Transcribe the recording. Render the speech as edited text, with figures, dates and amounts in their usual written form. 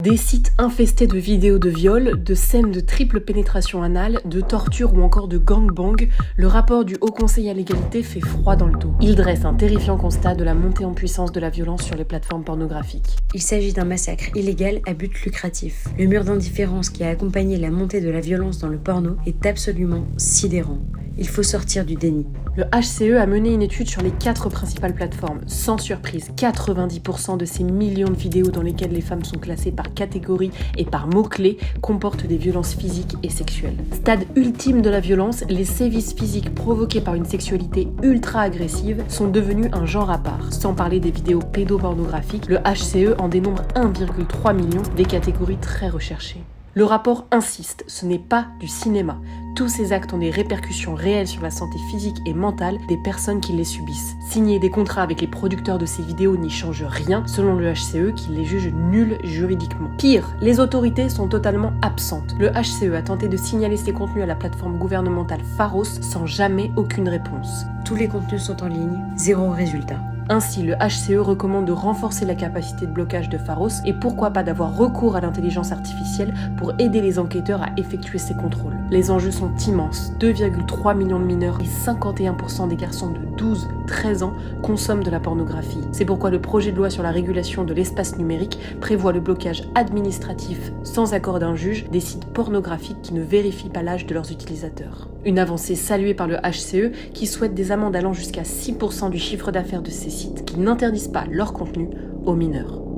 Des sites infestés de vidéos de viol, de scènes de triple pénétration anale, de torture ou encore de gangbang, le rapport du Haut Conseil à l'égalité fait froid dans le dos. Il dresse un terrifiant constat de la montée en puissance de la violence sur les plateformes pornographiques. Il s'agit d'un massacre illégal à but lucratif. Le mur d'indifférence qui a accompagné la montée de la violence dans le porno est absolument sidérant. Il faut sortir du déni. Le HCE a mené une étude sur les 4 principales plateformes. Sans surprise, 90% de ces millions de vidéos dans lesquelles les femmes sont classées par catégorie et par mots-clés comportent des violences physiques et sexuelles. Stade ultime de la violence, les sévices physiques provoqués par une sexualité ultra-agressive sont devenus un genre à part. Sans parler des vidéos pédopornographiques, le HCE en dénombre 1,3 million, des catégories très recherchées. Le rapport insiste, ce n'est pas du cinéma. Tous ces actes ont des répercussions réelles sur la santé physique et mentale des personnes qui les subissent. Signer des contrats avec les producteurs de ces vidéos n'y change rien, selon le HCE qui les juge nuls juridiquement. Pire, les autorités sont totalement absentes. Le HCE a tenté de signaler ces contenus à la plateforme gouvernementale Pharos sans jamais aucune réponse. Tous les contenus sont en ligne, zéro résultat. Ainsi, le HCE recommande de renforcer la capacité de blocage de Pharos et pourquoi pas d'avoir recours à l'intelligence artificielle pour aider les enquêteurs à effectuer ces contrôles. Les enjeux sont immenses. 2,3 millions de mineurs et 51% des garçons de 12-13 ans consomment de la pornographie. C'est pourquoi le projet de loi sur la régulation de l'espace numérique prévoit le blocage administratif sans accord d'un juge des sites pornographiques qui ne vérifient pas l'âge de leurs utilisateurs. Une avancée saluée par le HCE qui souhaite des amendes allant jusqu'à 6% du chiffre d'affaires de ces sites qui n'interdisent pas leur contenu aux mineurs.